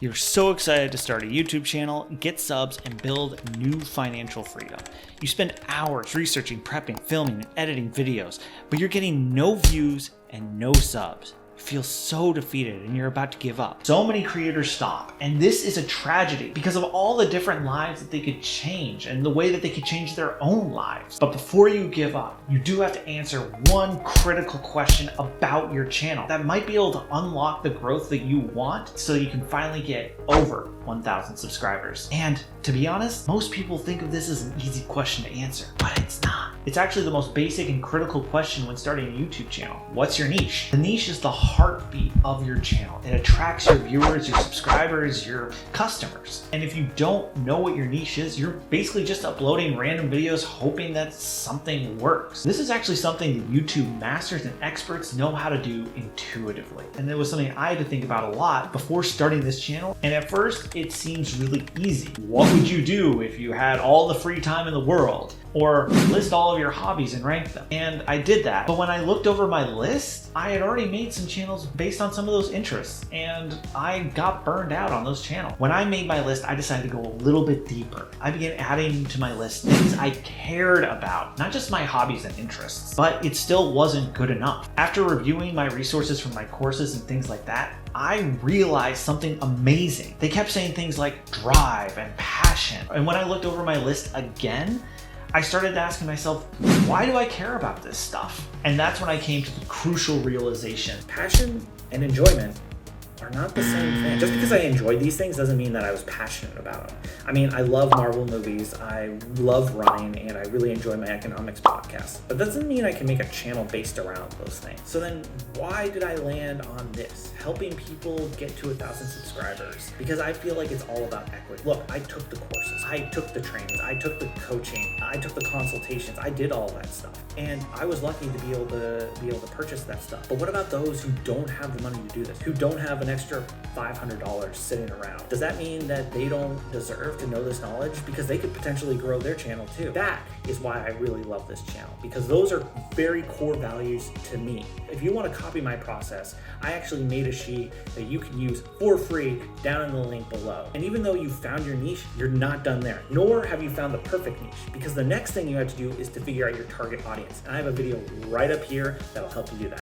You're so excited to start a YouTube channel, get subs, and build new financial freedom. You spend hours researching, prepping, filming, and editing videos, but you're getting no views and no subs. You feel so defeated and you're about to give up. So many creators stop, and this is a tragedy because of all the different lives that they could change and the way that they could change their own lives. But before you give up, you do have to answer one critical question about your channel that might be able to unlock the growth that you want so you can finally get over 1,000 subscribers. And to be honest, most people think of this as an easy question to answer, but it's not. It's actually the most basic and critical question when starting a YouTube channel. What's your niche? The niche is the heartbeat of your channel. It attracts your viewers, your subscribers, your customers. And if you don't know what your niche is, you're basically just uploading random videos hoping that something works. This is actually something that YouTube masters and experts know how to do intuitively. And it was something I had to think about a lot before starting this channel. And at first, it seems really easy. What would you do if you had all the free time in the world? Or list all of your hobbies and rank them. And I did that. But when I looked over my list, I had already made some channels based on some of those interests, and I got burned out on those channels. When I made my list, I decided to go a little bit deeper. I began adding to my list things I cared about, not just my hobbies and interests, but it still wasn't good enough. After reviewing my resources from my courses and things like that, I realized something amazing. They kept saying things like drive and passion. And when I looked over my list again, I started asking myself, why do I care about this stuff? And that's when I came to the crucial realization. Passion and enjoyment are not the same thing. Just because I enjoyed these things doesn't mean that I was passionate about them. I mean, I love Marvel movies, I love running, and I really enjoy my economics podcast. But that doesn't mean I can make a channel based around those things. So then why did I land on this? Helping people get to 1,000 subscribers. Because I feel like it's all about equity. Look, I took the courses, I took the trainings, I took the coaching, I took the consultations, I did all that stuff. And I was lucky to be able to purchase that stuff. But what about those who don't have the money to do this? Who don't have an extra $500 sitting around? Does that mean that they don't deserve to know this knowledge? Because they could potentially grow their channel too. That is why I really love this channel, because those are very core values to me. If you want to copy my process, I actually made a sheet that you can use for free down in the link below. And even though you found your niche, you're not done there, nor have you found the perfect niche, because the next thing you have to do is to figure out your target audience. And I have a video right up here that'll help you do that.